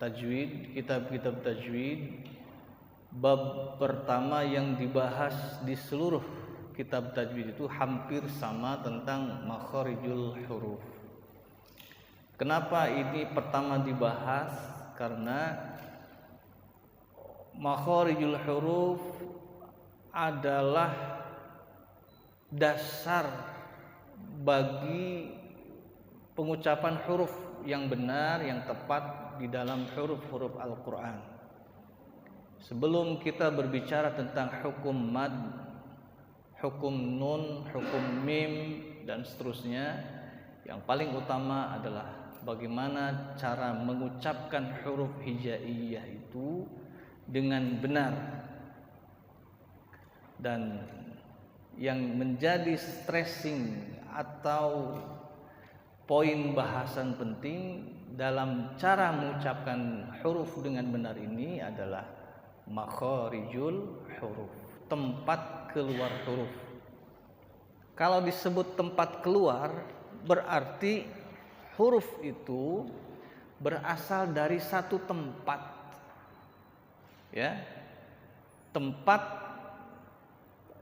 tajwid, kitab-kitab tajwid, bab pertama yang dibahas di seluruh kitab tajwid itu hampir sama tentang makharijul huruf. Kenapa ini pertama dibahas? Karena makharijul huruf adalah dasar bagi pengucapan huruf yang benar, yang tepat di dalam huruf-huruf Al-Quran. Sebelum kita berbicara tentang hukum mad, hukum nun, hukum mim, dan seterusnya, yang paling utama adalah bagaimana cara mengucapkan huruf hijaiyah itu dengan benar. Dan yang menjadi stressing atau poin bahasan penting dalam cara mengucapkan huruf dengan benar ini adalah makharijul huruf, tempat keluar huruf. Kalau disebut tempat keluar, berarti huruf itu berasal dari satu tempat, ya, tempat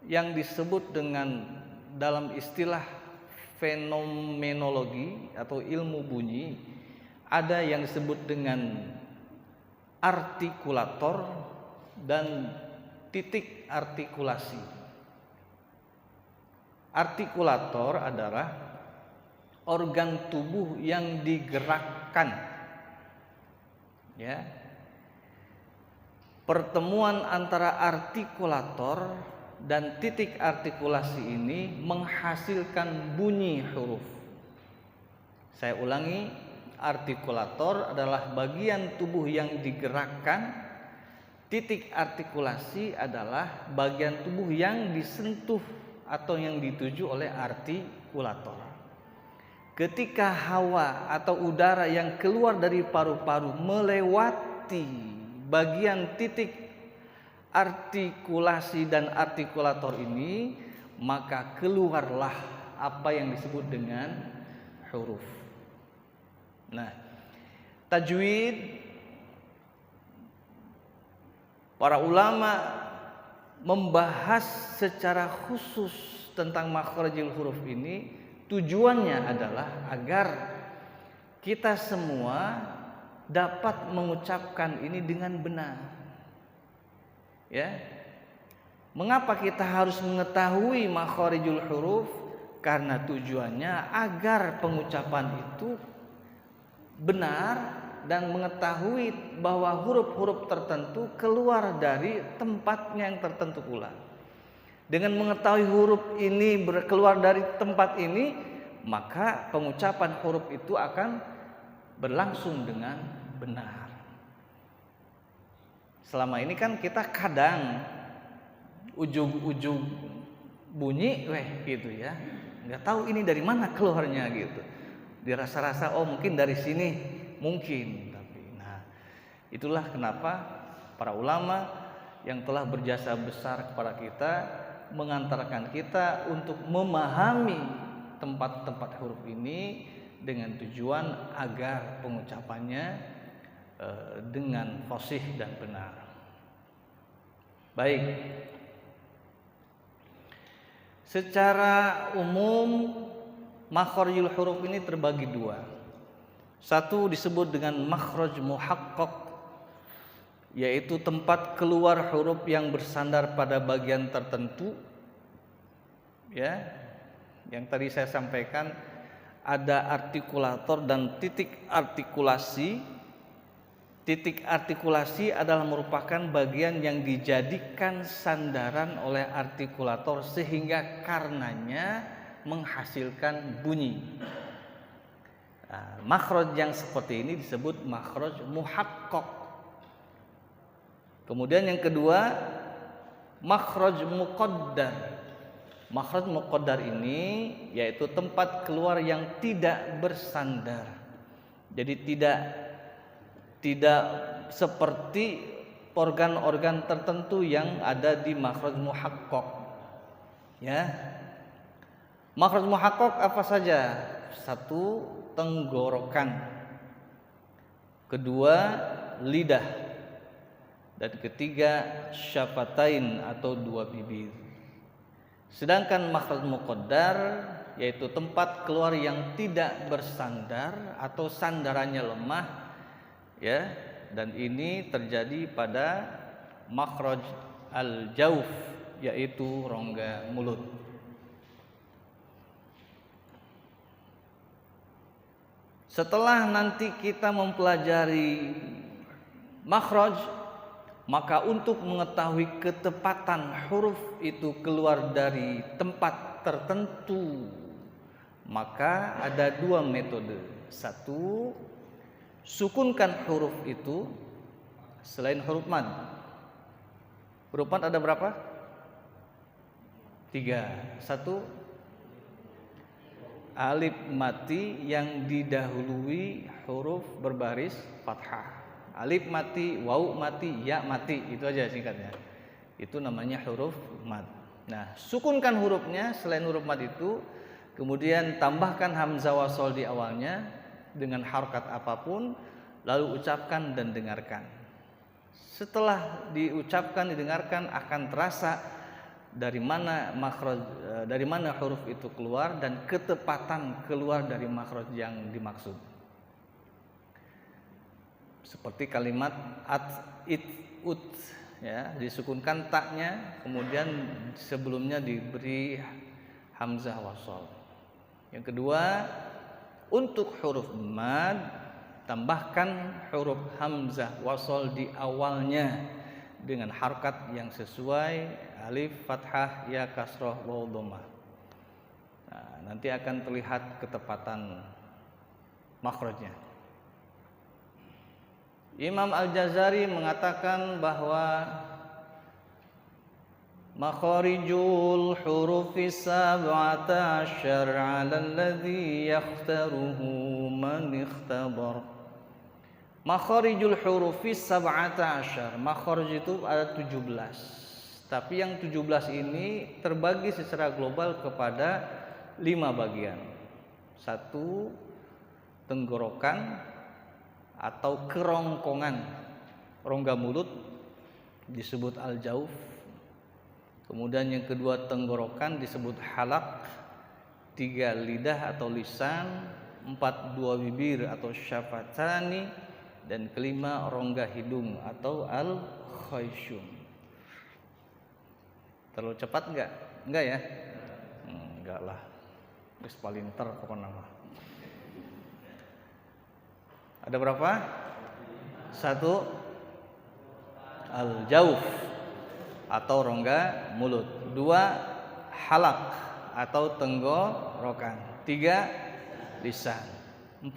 yang disebut dengan dalam istilah fenomenologi atau ilmu bunyi, ada yang disebut dengan artikulator dan titik artikulasi. Artikulator adalah organ tubuh yang digerakkan, ya. Pertemuan antara artikulator dan titik artikulasi ini menghasilkan bunyi huruf. Saya ulangi, artikulator adalah bagian tubuh yang digerakkan, titik artikulasi adalah bagian tubuh yang disentuh atau yang dituju oleh artikulator. Ketika hawa atau udara yang keluar dari paru-paru melewati bagian titik artikulasi dan artikulator ini, maka keluarlah apa yang disebut dengan huruf. Nah, tajwid, para ulama membahas secara khusus tentang makharijul huruf ini, tujuannya adalah agar kita semua dapat mengucapkan ini dengan benar. Ya, mengapa kita harus mengetahui makharijul huruf? Karena tujuannya agar pengucapan itu benar dan mengetahui bahwa huruf-huruf tertentu keluar dari tempatnya yang tertentu pula. Dengan mengetahui huruf ini keluar dari tempat ini, maka pengucapan huruf itu akan berlangsung dengan benar. Selama ini kan kita kadang ujung-ujung bunyi gitu ya, nggak tahu ini dari mana keluarnya gitu. Dirasa-rasa oh mungkin dari sini, mungkin. Tapi nah, itulah kenapa para ulama yang telah berjasa besar kepada kita mengantarkan kita untuk memahami tempat-tempat huruf ini dengan tujuan agar pengucapannya dengan fasih dan benar. Baik. Secara umum makharijul huruf ini terbagi dua. Satu disebut dengan makhraj muhaqqaq, yaitu tempat keluar huruf yang bersandar pada bagian tertentu. Ya. Yang tadi saya sampaikan ada artikulator dan titik artikulasi. Titik artikulasi adalah merupakan bagian yang dijadikan sandaran oleh artikulator sehingga karenanya menghasilkan bunyi. Nah, makhraj yang seperti ini disebut makhraj muhaqqaq. Kemudian yang kedua, makhraj muqaddar. Makhraj muqaddar ini yaitu tempat keluar yang tidak bersandar. Jadi tidak seperti organ-organ tertentu yang ada di makhraj muhaqqaq. Ya. Makhraj muhaqqaq apa saja? Satu, tenggorokan. kedua lidah, dan ketiga syafatain atau dua bibir. Sedangkan makhraj muqaddar yaitu tempat keluar yang tidak bersandar atau sandarannya lemah, ya, dan ini terjadi pada makhraj al-jauf yaitu rongga mulut. Setelah nanti kita mempelajari makhraj, maka untuk mengetahui ketepatan huruf itu keluar dari tempat tertentu, maka ada dua metode. Satu, sukunkan huruf itu selain huruf mad. Huruf mad ada berapa? 3. Satu, alif mati yang didahului huruf berbaris fathah. Alif mati, waw mati, ya mati, itu aja singkatnya. Itu namanya huruf mad. Nah, sukunkan hurufnya selain huruf mad itu, kemudian tambahkan hamzah wasol di awalnya dengan harokat apapun, lalu ucapkan dan dengarkan. Setelah diucapkan, didengarkan, akan terasa dari mana makhraj, dari mana huruf itu keluar dan ketepatan keluar dari makhraj yang dimaksud. Seperti kalimat at, it, ut, ya, disukunkan taknya, kemudian sebelumnya diberi hamzah wasol. Yang kedua, untuk huruf mad tambahkan huruf hamzah wasol di awalnya dengan harokat yang sesuai, alif fathah, ya kasroh, waw dhammah. Nah, nanti akan terlihat ketepatan makhrajnya. Imam Al-Jazari mengatakan bahwa makharijul hurufi sab'ata asyar 'ala alladhi yakhtaruhu man ikhtabar. Makharijul hurufi sab'ata asyar. Makharij itu ada 17. Tapi yang 17 ini terbagi secara global kepada 5 bagian. 1, tenggorokan atau kerongkongan, rongga mulut disebut al-jauf. Kemudian yang kedua, tenggorokan disebut halak. 3, lidah atau lisan. 4, 2 bibir atau syafatani. Dan kelima, rongga hidung atau al-khayshum. Terlalu cepat enggak? Enggak ya? Enggak lah. Wis palinter pokoknya. Ada berapa? 1, al-jauf atau rongga mulut. 2, halak atau tenggorokan. 3, lisan. 4,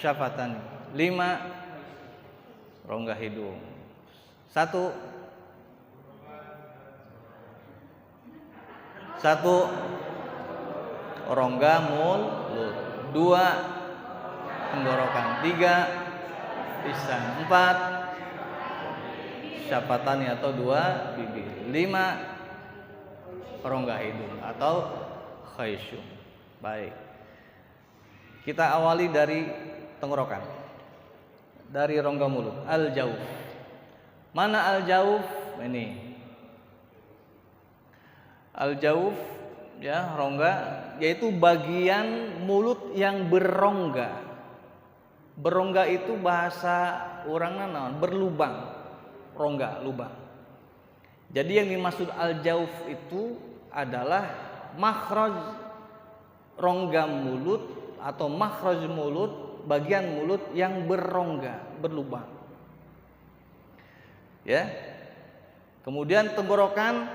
syafatan. 5, rongga hidung. 1, rongga mulut. 2, tenggorokan. 3, lisan. 4, syafatan atau 2 bibir. 5, rongga hidung atau khayshum. Baik, kita awali dari tenggorokan, dari rongga mulut, al-jauf. Mana al-jauf? Ini al-jauf, ya, rongga, yaitu bagian mulut yang berongga. Berongga itu bahasa orang naon, berlubang, rongga, lubang. Jadi yang dimaksud al-jauf itu adalah makhraj rongga mulut atau makhraj mulut, bagian mulut yang berongga, berlubang. Ya. Kemudian tenggorokan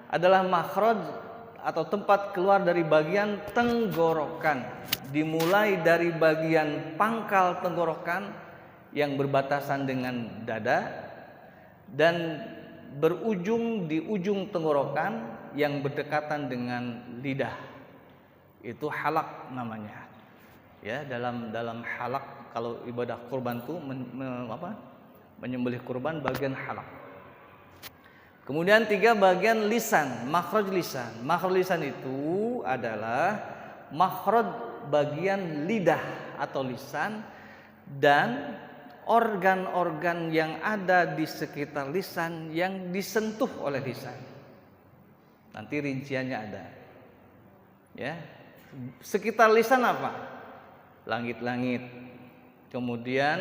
adalah makhraj atau tempat keluar dari bagian tenggorokan, dimulai dari bagian pangkal tenggorokan yang berbatasan dengan dada dan berujung di ujung tenggorokan yang berdekatan dengan lidah. Itu halak namanya. Ya, dalam halak, kalau ibadah kurban itu menyembelih kurban bagian halak. Kemudian 3, bagian lisan, makhraj lisan. Makhraj lisan itu adalah makhraj bagian lidah atau lisan dan organ-organ yang ada di sekitar lisan yang disentuh oleh lisan. Nanti rinciannya ada. Ya. Sekitar lisan apa? Langit-langit. Kemudian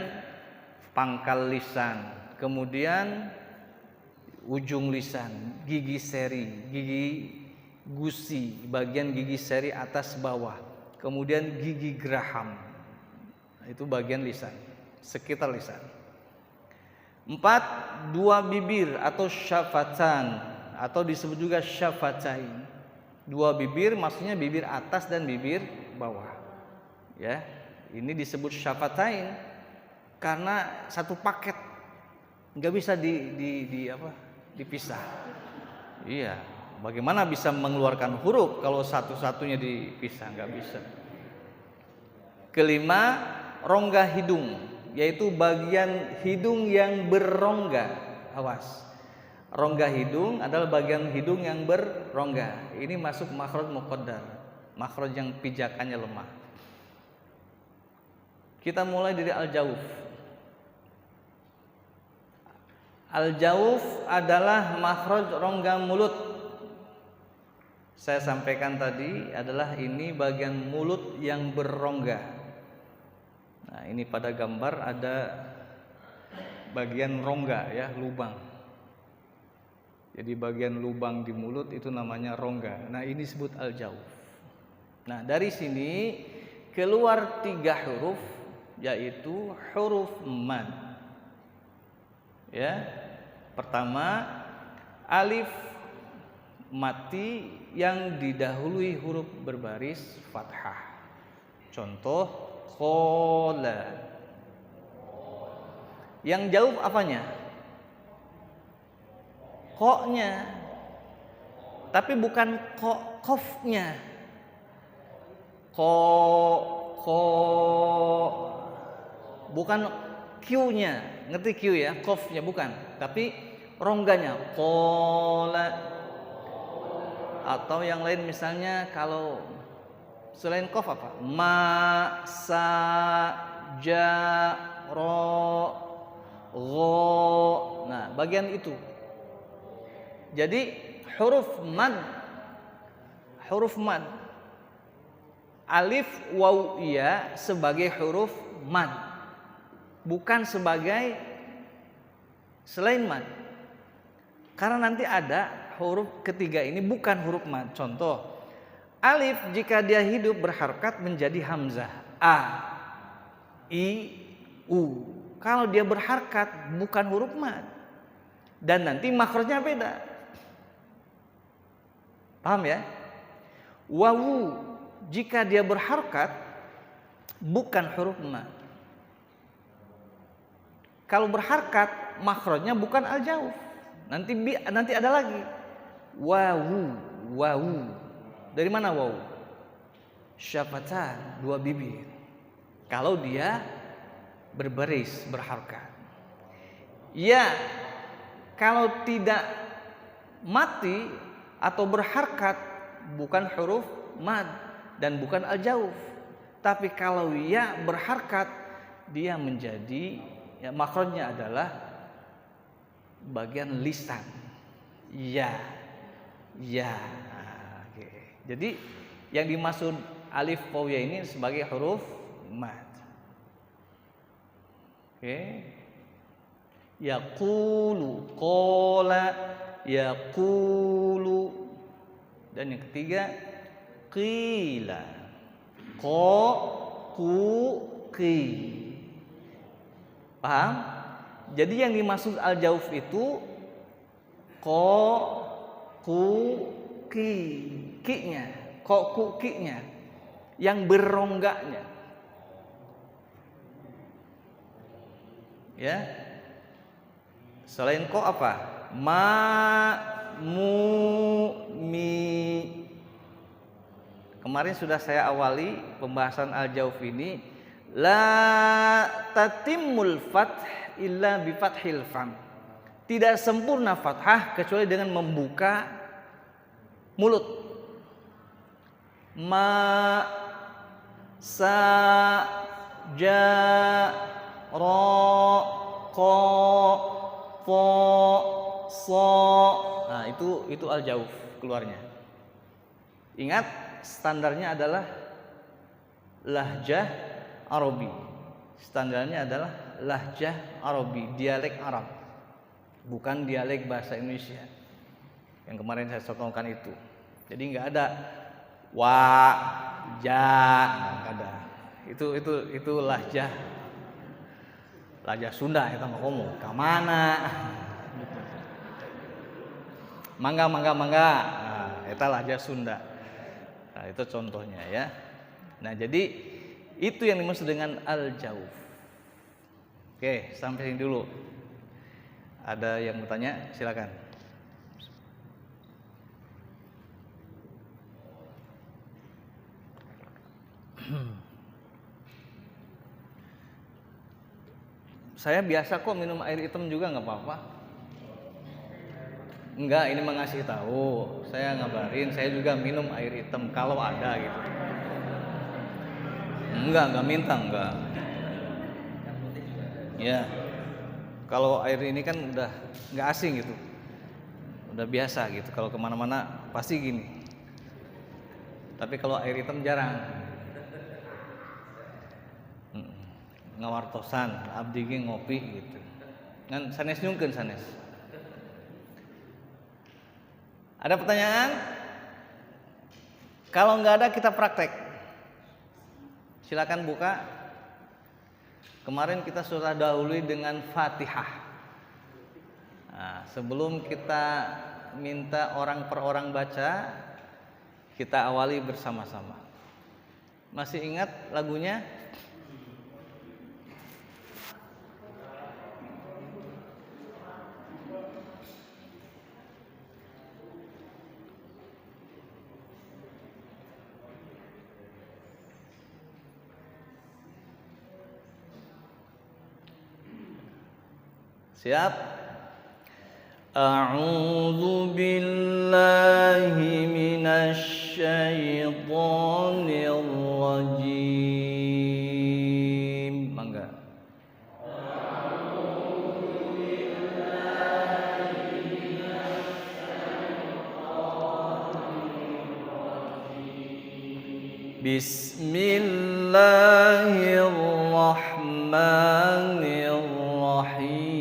pangkal lisan, kemudian ujung lisan, gigi seri, gigi gusi, bagian gigi seri atas bawah, kemudian gigi geraham. Itu bagian lisan, sekitar lisan. 4, 2 bibir atau syafatan, atau disebut juga syafatain. 2 bibir maksudnya bibir atas dan bibir bawah. Ya, ini disebut syafatain karena satu paket, nggak bisa dipisah. Iya, bagaimana bisa mengeluarkan huruf kalau satu-satunya dipisah? Nggak bisa. Kelima, rongga hidung, yaitu bagian hidung yang berrongga. Awas, rongga hidung adalah bagian hidung yang berrongga. Ini masuk makhraj muqaddar, makhraj yang pijakannya lemah. Kita mulai dari al-jauf. Al-jauf adalah makhraj rongga mulut. Saya sampaikan tadi adalah ini bagian mulut yang berrongga. Nah, ini pada gambar ada bagian rongga ya, lubang. Jadi bagian lubang di mulut itu namanya rongga. Nah, ini disebut al-jauf. Nah, dari sini keluar 3 huruf, yaitu huruf mad. Ya. Pertama, alif mati yang didahului huruf berbaris fathah. Contoh qala. Yang jauh apanya? Ko-nya. Tapi bukan qafnya. Ko bukan Q-nya, ngerti Q ya, qafnya bukan, tapi rongganya qala. Atau yang lain misalnya kalau selain qaf apa? Ma, sa, ja, ro, gho. Nah, bagian itu. Jadi huruf mad alif waw ya sebagai huruf mad, bukan sebagai selain mad. Karena nanti ada huruf ketiga ini bukan huruf mad. Contoh, alif jika dia hidup berharokat menjadi hamzah, a, i, u. Kalau dia berharokat bukan huruf mad, dan nanti makhrajnya beda. Paham ya? Wawu jika dia berharokat bukan huruf mad. Kalau berharokat makhrajnya bukan al-jauf. Nanti ada lagi. Wawu. Dari mana wawu? Syafatan, 2 bibir. Kalau dia berbaris, berharokat. Ya, kalau tidak mati atau berharokat bukan huruf mad dan bukan al-jauf. Tapi kalau ya berharokat, dia menjadi makhrajnya adalah bagian lisan. Ya. Oke. Jadi yang dimaksud alif waw ya ini sebagai huruf mad. Oke. Yaqulu, qala, yaqulu. Dan yang ketiga qila, qi. Paham? Jadi yang dimaksud al-jauf itu ki-nya, ki-nya yang berrongganya. Ya. Selain apa? Ma, mu, mi. Kemarin sudah saya awali pembahasan al-jauf ini. La tatimul fath illa bi fathil fam. Tidak sempurna fathah kecuali dengan membuka mulut. Ma, sa, ja, ro, ko, po, so. Nah, itu al-jauf keluarnya. Ingat, standarnya adalah lahjah Arabi. Standarnya adalah lahjah Arabi, dialek Arab. Bukan dialek bahasa Indonesia. Yang kemarin saya contohkan itu. Jadi enggak ada wa, ja, enggak ada. Itu lahjah Sunda eta mah komo. Ka mana? Mangga. Nah, eta lahjah Sunda. Nah, itu contohnya ya. Nah, jadi itu yang dimaksud dengan al-jauf. Oke, sampai sini dulu. Ada yang mau tanya? Silakan. Saya biasa kok minum air hitam juga nggak apa-apa. Enggak, ini mengasih tahu. Saya ngabarin, saya juga minum air hitam kalau ada gitu. Enggak minta, enggak. Ya. Kalau air ini kan udah nggak asing gitu. Udah biasa gitu. Kalau kemana-mana pasti gini. Tapi kalau air hitam jarang. Ngawartosan, abdi ge ngopi gitu. Ngan sanes nyungkeun sanes. Ada pertanyaan? Kalau nggak ada kita praktek. Silakan buka. Kemarin kita sudah dahului dengan Fatihah. Nah, sebelum kita minta orang per orang baca, kita awali bersama-sama. Masih ingat lagunya? Siap? A'udzu billahi minasy syaithanir rajim. Mangga. A'udzu billahi minasy syaithanir rajim. Bismillahirrahmanirrahim.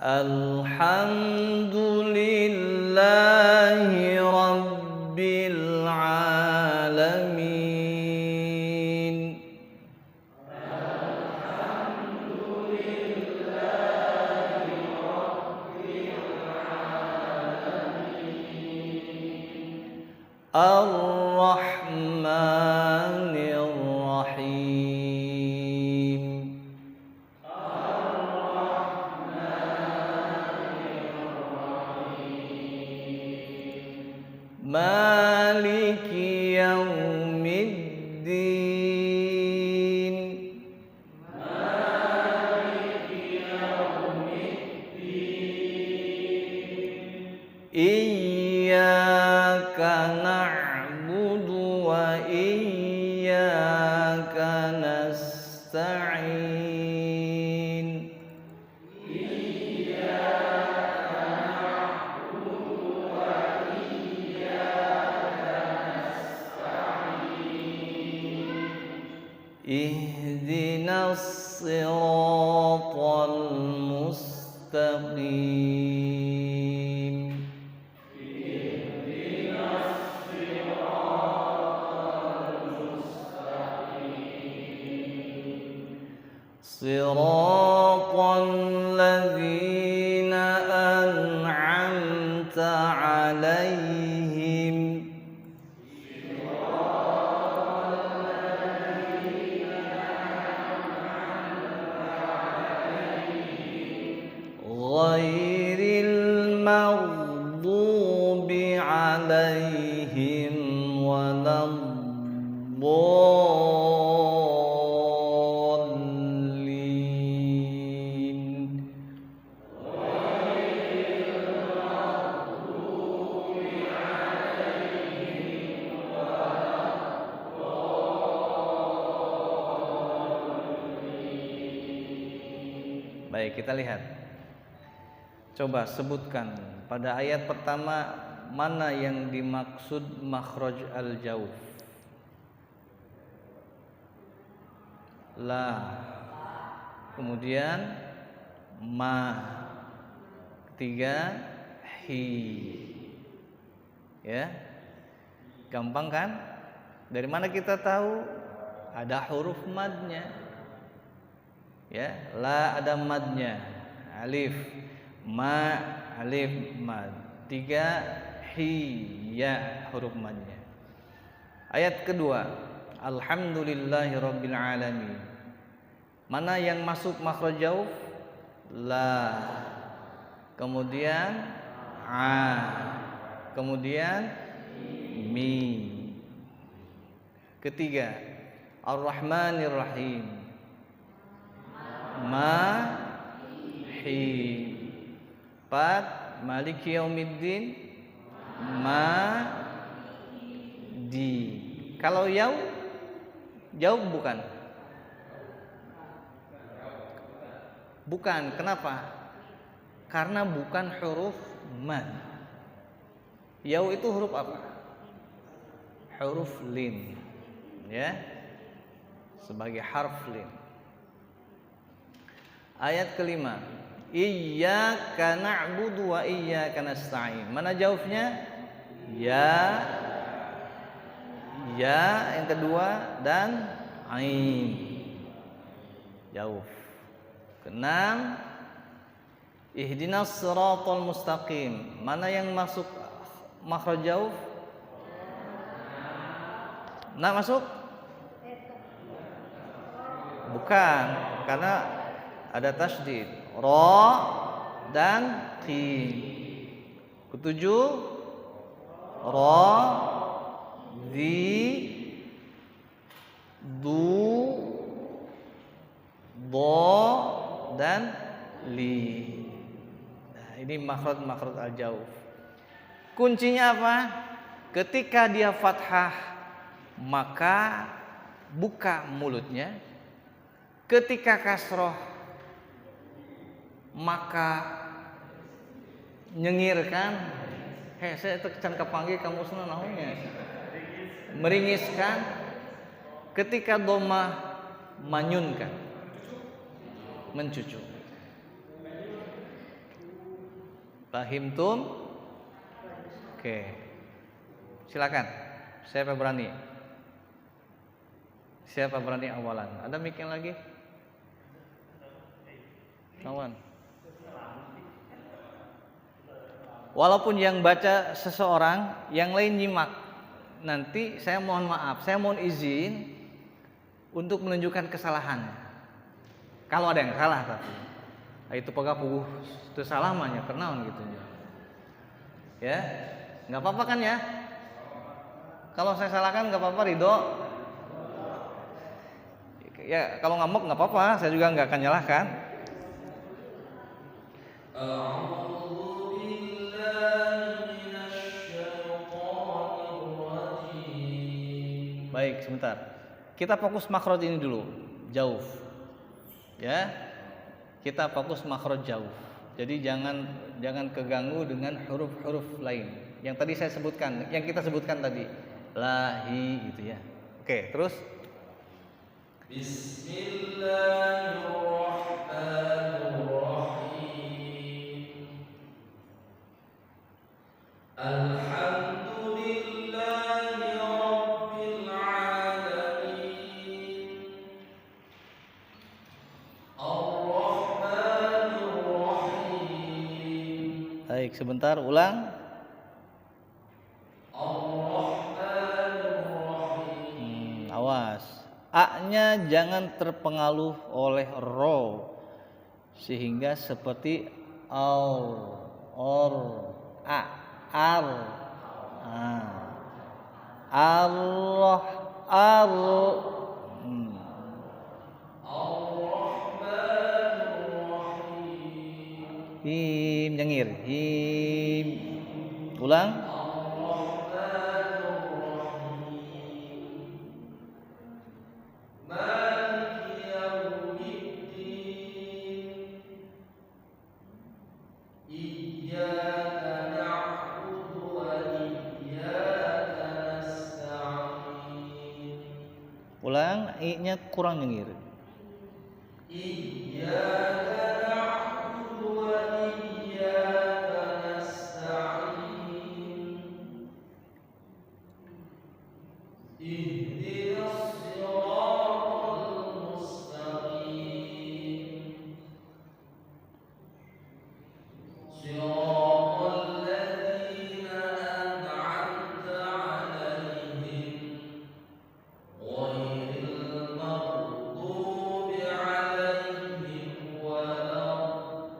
Alhamdulillahi Rabbil Alamin. Alhamdulillahi Rabbil Alamin. Ar-Rahmanir Rahim. Maliki yaumiddin. Maliki yaumiddin. Iyyaka na'budu wa iyyaka nasta'in. Ihdinas siratal mustaqim. Ihdinas siratal mustaqim. Siratal ladzina an'amta 'alaihim. Ghairil maghdubi 'alaihim waladdallin. Baik, kita lihat. Coba sebutkan pada ayat pertama mana yang dimaksud makhraj al-jauf? La. Kemudian ma. Ketiga hi. Ya. Gampang kan? Dari mana kita tahu? Ada huruf madnya. Ya, la ada madnya. Alif, ma, alif, mad. 3 hi, ya, huruf madnya. Ayat kedua, alhamdulillahirabbil alamin. Mana yang masuk makhraj jauf? La. Kemudian a. Kemudian mi. Ketiga, ar-rahmanir rahim. Ma hi. 4, maliki yaumiddin. Ma di. Kalau jauh bukan? Bukan. Kenapa? Karena bukan huruf mad. Yau itu huruf apa? Huruf lin. Ya. Sebagai harf lin. Ayat kelima, iyyaka na'budu wa iyyaka nasta'in. Mana jaufnya? Ya. Ya yang kedua dan ain. Jauf. Keenam, ihdinas siratal mustaqim. Mana yang masuk makhraj jauf? Nah, masuk? Bukan, karena ada tasydid. Ra dan qim. Ketujuh, ra, di, du, do dan li. Nah, ini makhraj al-jauf. Kuncinya apa? Ketika dia fathah maka buka mulutnya. Ketika kasroh maka nyengirkan. Saya tekan kepanggil kamu senang nahunya. Meringis,kan. Ketika dhamma manyunkan. Mencucu. Fahimtum? Oke. Silakan. Siapa berani? Siapa berani awalan? Ada mic yang lagi? Kawan. Walaupun yang baca seseorang, yang lain nyimak. Nanti saya mohon maaf, saya mohon izin untuk menunjukkan kesalahannya. Kalau ada yang salah tapi itu pegapuh itu salah mahnya kenaon gitu ya. Nggak apa-apa kan ya? Kalau saya salahkan nggak apa-apa, Ridho. Ya kalau ngamuk nggak apa-apa, saya juga nggak akan nyalahkan. Baik, sebentar. Kita fokus makhraj ini dulu, jauf. Ya. Kita fokus makhraj jauf. Jadi jangan keganggu dengan huruf-huruf lain. Yang tadi saya sebutkan, yang kita sebutkan tadi. La, hi gitu ya. Oke, terus Bismillahirrahmanirrahim. Alhamdulillahirabbil alamin. Ar-Rahmanir-Rahim. Baik, sebentar ulang. Ar-Rahmanir-Rahim. Awas. A-nya jangan terpengaruh oleh ro sehingga seperti al, or, a, ar, Allah, ar, him, nyengir, him, ulang. i-nya kurang nyengir. Iyyaka na'budu wa iyyaka nasta'in. Ihdinas siratal mustaqim. Siratal ladzina an'amta 'alaihim ghairil maghdubi 'alaihim waladdallin.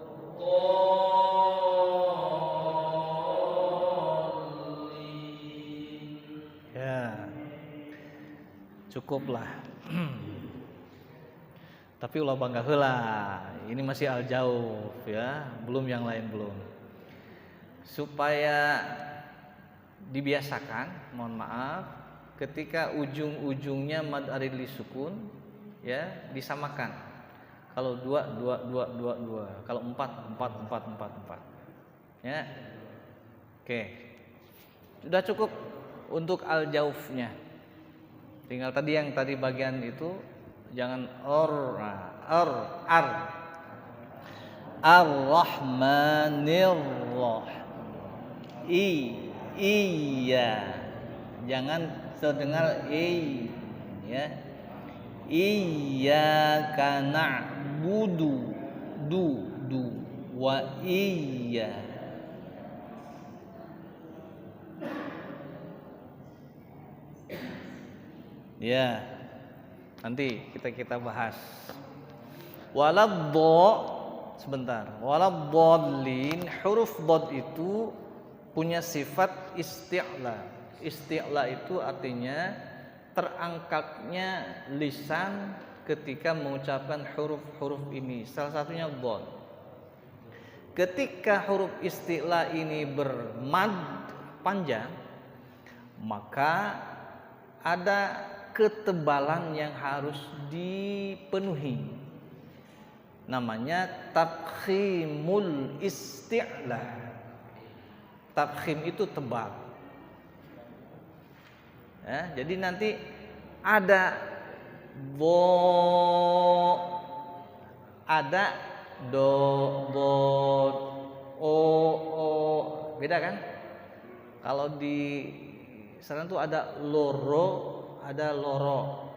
Ya, cukuplah. Tapi ulah bangga heula. Ini masih al-jauf ya, belum yang lain belum. Supaya dibiasakan, mohon maaf, ketika ujung-ujungnya mad arid li sukun ya disamakan. Kalau 2 2 2 2 2, kalau 4 4 4 4 4. Ya. Oke. Sudah cukup untuk al-jaufnya. Tinggal tadi yang tadi bagian itu jangan ar ar-rahmanir iya, jangan terdengar ya. Iyyaka na'budu wa iya. Ya, nanti kita bahas. Sebentar. Waladdallin, huruf dhad itu punya sifat isti'la. Isti'la itu artinya terangkatnya lisan ketika mengucapkan huruf-huruf ini. Salah satunya dhad. Ketika huruf isti'la ini bermad panjang, maka ada ketebalan yang harus dipenuhi. Namanya tafkhimul isti'la. Tafkhim itu tebal. Ya, jadi nanti ada ada do, o, beda kan? Kalau di sana tuh ada loro, ada loro.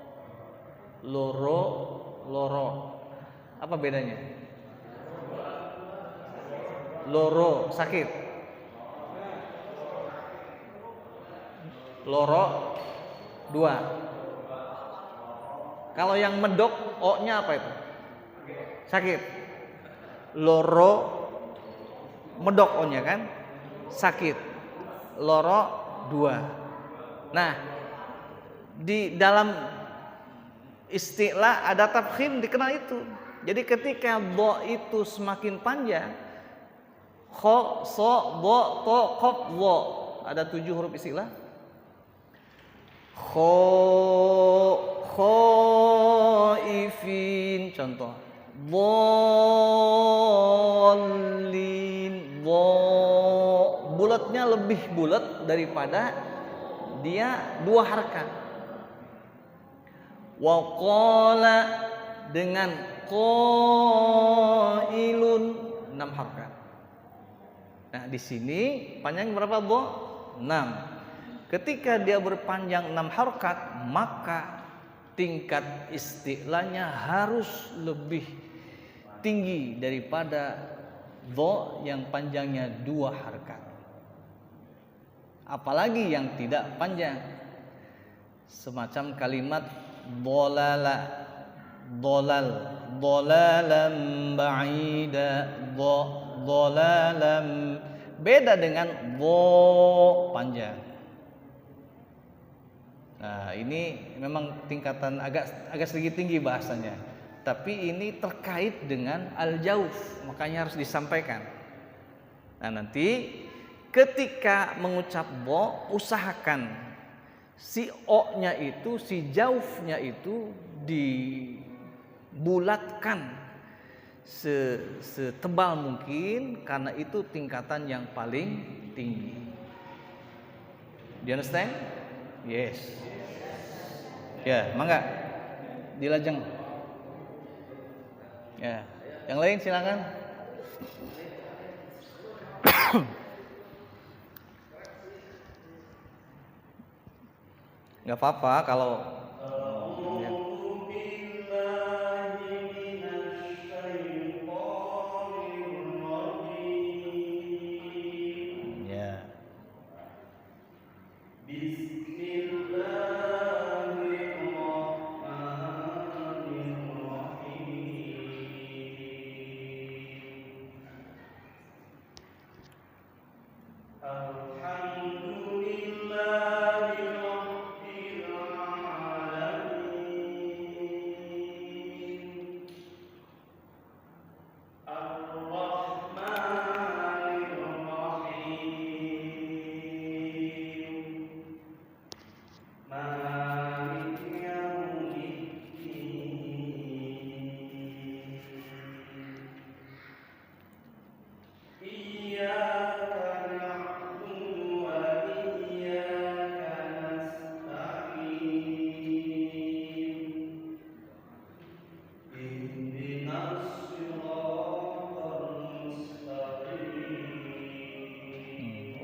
Apa bedanya? Loro sakit. Loro 2. Kalau yang medok o-nya apa itu? Sakit. Loro medok o-nya kan? Sakit. Loro 2. Nah, di dalam istilah ada tafkhim dikenal itu. Jadi ketika bo itu semakin panjang, kho, so, bo, to, qaf, wo, ada 7 huruf istilah. Khaifin contoh. Dhalin, bulatnya lebih bulat daripada dia 2 harakat. Wa qala dengan qailun 6 harakat. Nah, di sini panjang berapa, Bo? 6. Ketika dia berpanjang 6 harakat, maka tingkat istilahnya harus lebih tinggi daripada dho yang panjangnya 2 harakat. Apalagi yang tidak panjang, semacam kalimat dolalam ba'ida, dolalam, beda dengan dho panjang. Nah, ini memang tingkatan agak sedikit tinggi bahasanya, tapi ini terkait dengan al-jauf, makanya harus disampaikan. Nah, nanti ketika mengucap bo, usahakan si o-nya itu, si jaufnya itu dibulatkan setebal mungkin, karena itu tingkatan yang paling tinggi. Do you understand? Yes. Ya, mangga. dilajeng. Ya, yang lain silakan. Nggak apa-apa kalau ya. Ya.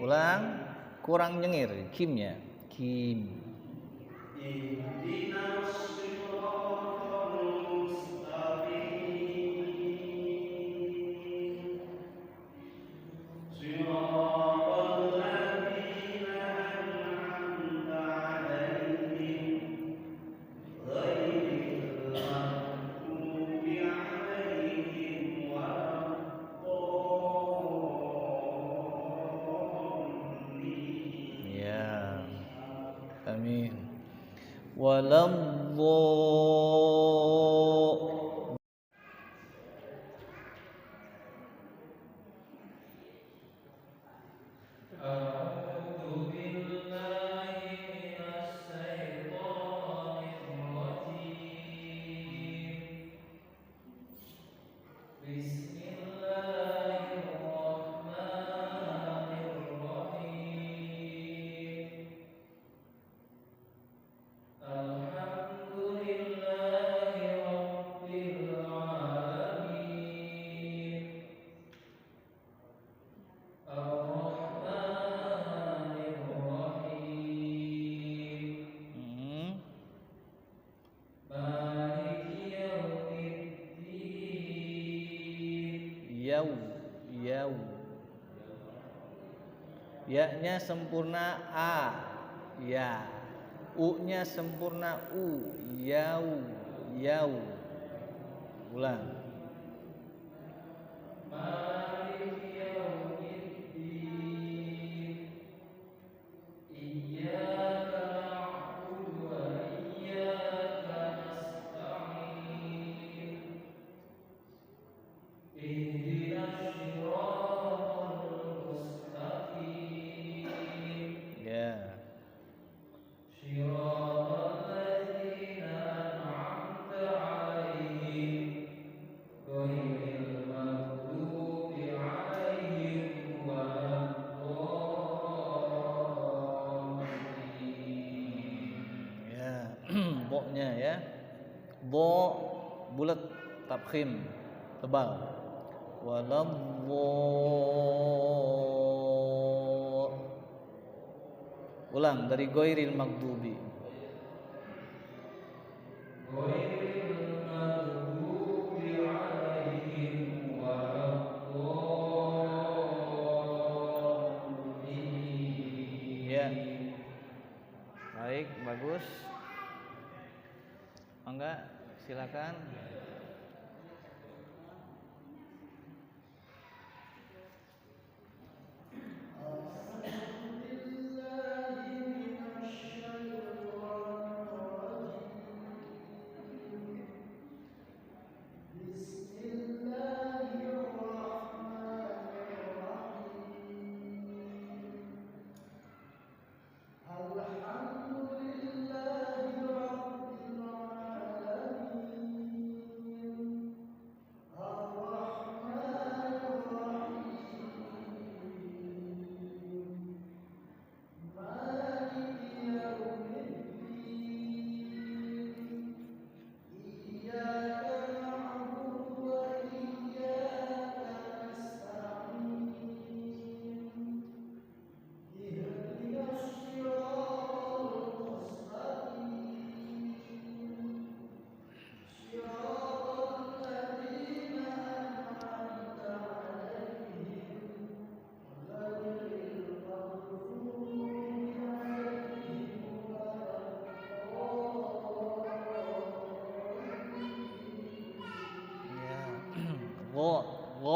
Ulang, kurang nyengir kimnya. Kim. Ya. Amin. Waladhdallin. أعوذ بالله من الشيطان الرجيم بسم الله الرحمن الرحيم الحمد لله رب العالمين الرحمن الرحيم مالك يوم الدين Yau. Ya-nya sempurna a. Ya. U-nya sempurna u. Yau. Ulang. مالك يوم الدين إياك نعبد وإياك نستعين اهدنا الصراط المستقيم Ya. صراط الذين أنعمت عليهم غير المغضوب عليهم ولا الضالين. Ya. Bo-nya ya. Bo bulat tafkhim tebal. Ulang dari ghairil maghdubi. غير المغضوب عليهم ولا الضالين. Ya. Baik, bagus. Mangga silakan.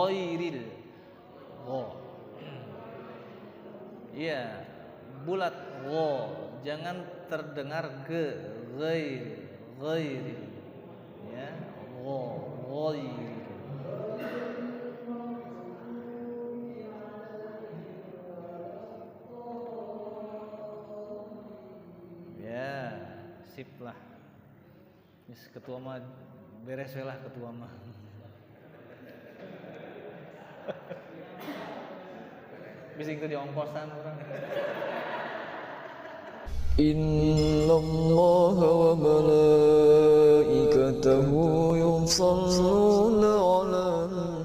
ghairil gha. Ya, bulat gha, jangan terdengar ge, ghairil. Ya, gha, ghairil. Ya, sip lah. Ketua mah beres we lah ketua mah. Bising teh diongkosan urang. Innallaha wa malaikatahu yusholluna 'alan